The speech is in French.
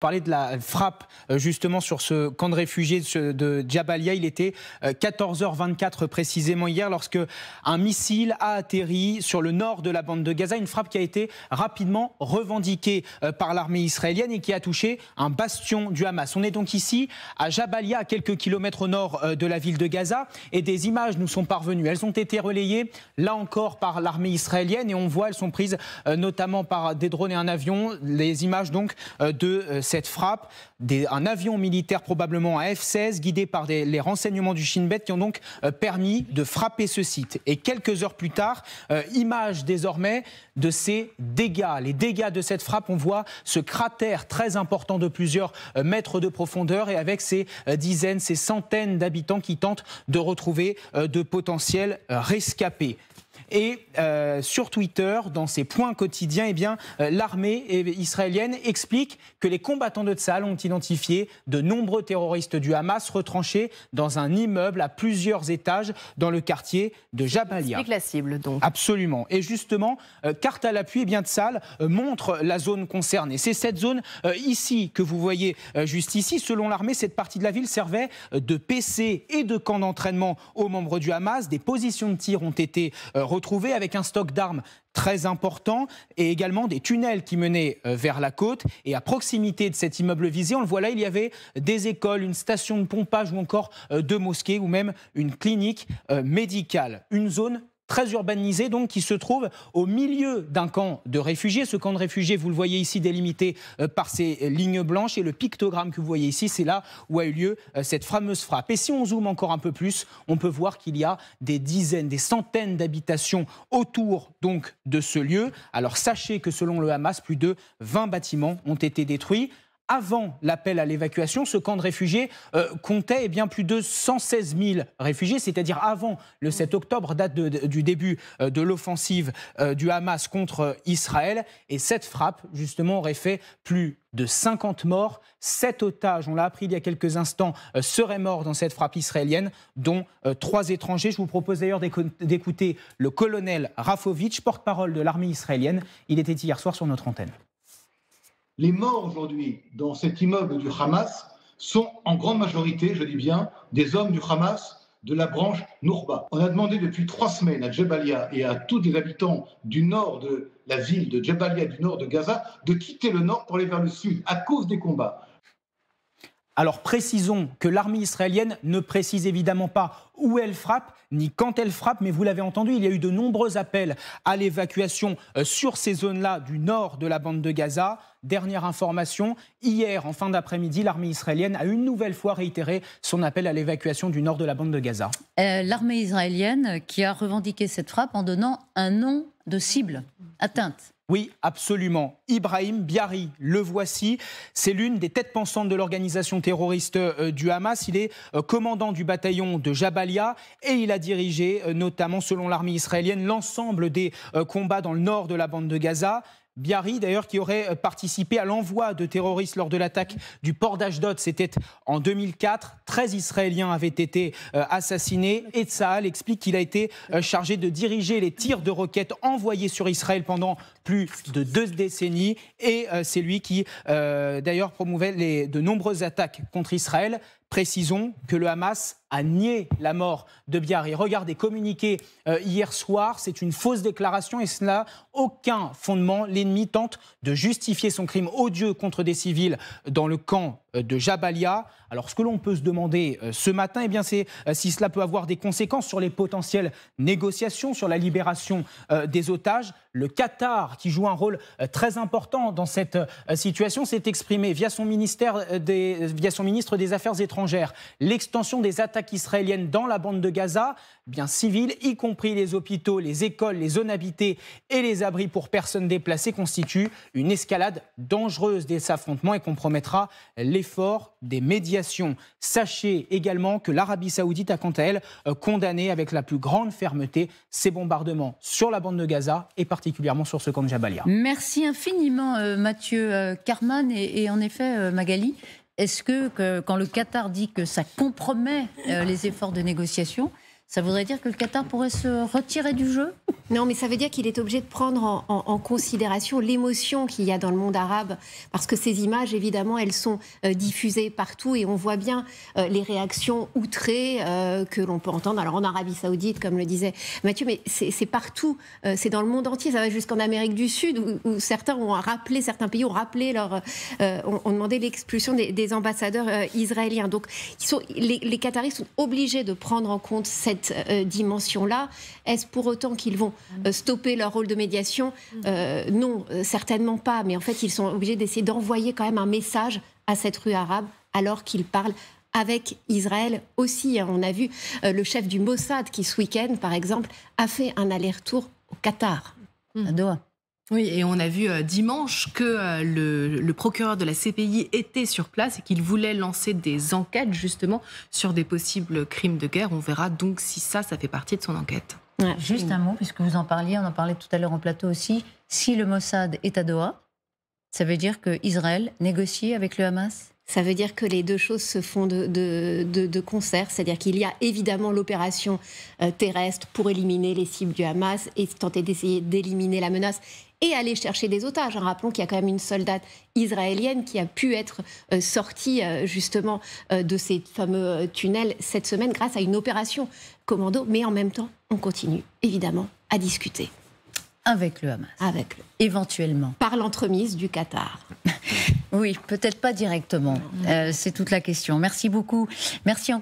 Parler de la frappe justement sur ce camp de réfugiés de Jabalia. Il était 14h24 précisément hier lorsque un missile a atterri sur le nord de la bande de Gaza. Une frappe qui a été rapidement revendiquée par l'armée israélienne et qui a touché un bastion du Hamas. On est donc ici à Jabalia, à quelques kilomètres au nord de la ville de Gaza, et des images nous sont parvenues. Elles ont été relayées là encore par l'armée israélienne et on voit, elles sont prises notamment par des drones et un avion. Les images donc de cette frappe, un avion militaire probablement à F-16 guidé par les renseignements du Shin Bet qui ont donc permis de frapper ce site. Et quelques heures plus tard, image désormais de ces dégâts. Les dégâts de cette frappe, on voit ce cratère très important de plusieurs mètres de profondeur et avec ces dizaines, ces centaines d'habitants qui tentent de retrouver de potentiels rescapés. Et sur Twitter, dans ses points quotidiens, eh bien, l'armée israélienne explique que les combattants de Tsahal ont identifié de nombreux terroristes du Hamas retranchés dans un immeuble à plusieurs étages dans le quartier de Jabalia. Explique la cible donc. Absolument. Et justement, carte à l'appui, eh bien, Tsahal montre la zone concernée. C'est cette zone ici que vous voyez juste ici. Selon l'armée, cette partie de la ville servait de PC et de camp d'entraînement aux membres du Hamas. Des positions de tir ont été retrouvés avec un stock d'armes très important et également des tunnels qui menaient vers la côte. Et à proximité de cet immeuble visé, on le voit là, il y avait des écoles, une station de pompage ou encore deux mosquées ou même une clinique médicale. Une zone très urbanisé donc qui se trouve au milieu d'un camp de réfugiés. Ce camp de réfugiés, vous le voyez ici délimité par ces lignes blanches et le pictogramme que vous voyez ici, c'est là où a eu lieu cette fameuse frappe. Et si on zoome encore un peu plus, on peut voir qu'il y a des dizaines, des centaines d'habitations autour donc de ce lieu. Alors sachez que selon le Hamas, plus de 20 bâtiments ont été détruits. Avant l'appel à l'évacuation, ce camp de réfugiés comptait plus de 116 000 réfugiés, c'est-à-dire avant le 7 octobre, date du début de l'offensive du Hamas contre Israël. Et cette frappe, justement, aurait fait plus de 50 morts. 7 otages, on l'a appris il y a quelques instants, seraient morts dans cette frappe israélienne, dont 3 étrangers. Je vous propose d'ailleurs d'écouter le colonel Rafovitch, porte-parole de l'armée israélienne. Il était hier soir sur notre antenne. Les morts aujourd'hui dans cet immeuble du Hamas sont en grande majorité, je dis bien, des hommes du Hamas de la branche Nourba. On a demandé depuis 3 semaines à Jabalia et à tous les habitants du nord de la ville de Jabalia, du nord de Gaza, de quitter le nord pour aller vers le sud à cause des combats. Alors précisons que l'armée israélienne ne précise évidemment pas où elle frappe, ni quand elle frappe, mais vous l'avez entendu, il y a eu de nombreux appels à l'évacuation sur ces zones-là du nord de la bande de Gaza. Dernière information, hier en fin d'après-midi, l'armée israélienne a une nouvelle fois réitéré son appel à l'évacuation du nord de la bande de Gaza. L'armée israélienne qui a revendiqué cette frappe en donnant un nom de cible atteinte. Oui, absolument. Ibrahim Biari, le voici. C'est l'une des têtes pensantes de l'organisation terroriste du Hamas. Il est commandant du bataillon de Jabalia et il a dirigé, notamment selon l'armée israélienne, l'ensemble des combats dans le nord de la bande de Gaza. Biari, d'ailleurs, qui aurait participé à l'envoi de terroristes lors de l'attaque du port d'Ashdod, c'était en 2004. 13 Israéliens avaient été assassinés et Tsahal explique qu'il a été chargé de diriger les tirs de roquettes envoyés sur Israël pendant plus de 2 décennies. Et c'est lui qui, d'ailleurs, promouvait de nombreuses attaques contre Israël. Précisons que le Hamas a nié la mort de Biari. Regardez, communiqué hier soir, c'est une fausse déclaration et cela n'a aucun fondement. L'ennemi tente de justifier son crime odieux contre des civils dans le camp de Jabalia. Alors ce que l'on peut se demander ce matin, c'est si cela peut avoir des conséquences sur les potentielles négociations, sur la libération des otages. Le Qatar, qui joue un rôle très important dans cette situation, s'est exprimé via son ministre des Affaires étrangères. L'extension des attaques israéliennes dans la bande de Gaza, civiles, y compris les hôpitaux, les écoles, les zones habitées et les abris pour personnes déplacées, constitue une escalade dangereuse des affrontements et compromettra l'effort des médiations. Sachez également que l'Arabie Saoudite a quant à elle condamné avec la plus grande fermeté ces bombardements sur la bande de Gaza et particulièrement sur ce camp de Jabalia. Merci infiniment Mathieu Karman et en effet Magali, est-ce que quand le Qatar dit que ça compromet les efforts de négociation, Ça voudrait dire que le Qatar pourrait se retirer du jeu? Non, mais ça veut dire qu'il est obligé de prendre en considération l'émotion qu'il y a dans le monde arabe, parce que ces images, évidemment, elles sont diffusées partout et on voit bien les réactions outrées que l'on peut entendre. Alors en Arabie Saoudite, comme le disait Mathieu, mais c'est partout, c'est dans le monde entier. Ça va jusqu'en Amérique du Sud où certains pays ont rappelé ont demandé l'expulsion des ambassadeurs israéliens. Donc les Qataris sont obligés de prendre en compte cette dimension-là. Est-ce pour autant qu'ils vont stopper leur rôle de médiation? Non, certainement pas. Mais en fait, ils sont obligés d'essayer d'envoyer quand même un message à cette rue arabe alors qu'ils parlent avec Israël aussi. On a vu le chef du Mossad qui, ce week-end, par exemple, a fait un aller-retour au Qatar, à Doha. Oui, et on a vu dimanche que le procureur de la CPI était sur place et qu'il voulait lancer des enquêtes justement sur des possibles crimes de guerre. On verra donc si ça fait partie de son enquête. Ouais. Juste un mot, puisque vous en parliez, on en parlait tout à l'heure en plateau aussi. Si le Mossad est à Doha, ça veut dire qu'Israël négocie avec le Hamas? Ça veut dire que les deux choses se font de concert, c'est-à-dire qu'il y a évidemment l'opération terrestre pour éliminer les cibles du Hamas et tenter d'essayer d'éliminer la menace et aller chercher des otages. Rappelons qu'il y a quand même une soldate israélienne qui a pu être sortie justement de ces fameux tunnels cette semaine grâce à une opération commando, mais en même temps, on continue évidemment à discuter. Avec le Hamas. Avec éventuellement. Par l'entremise du Qatar. Oui, peut-être pas directement. C'est toute la question. Merci beaucoup. Merci encore.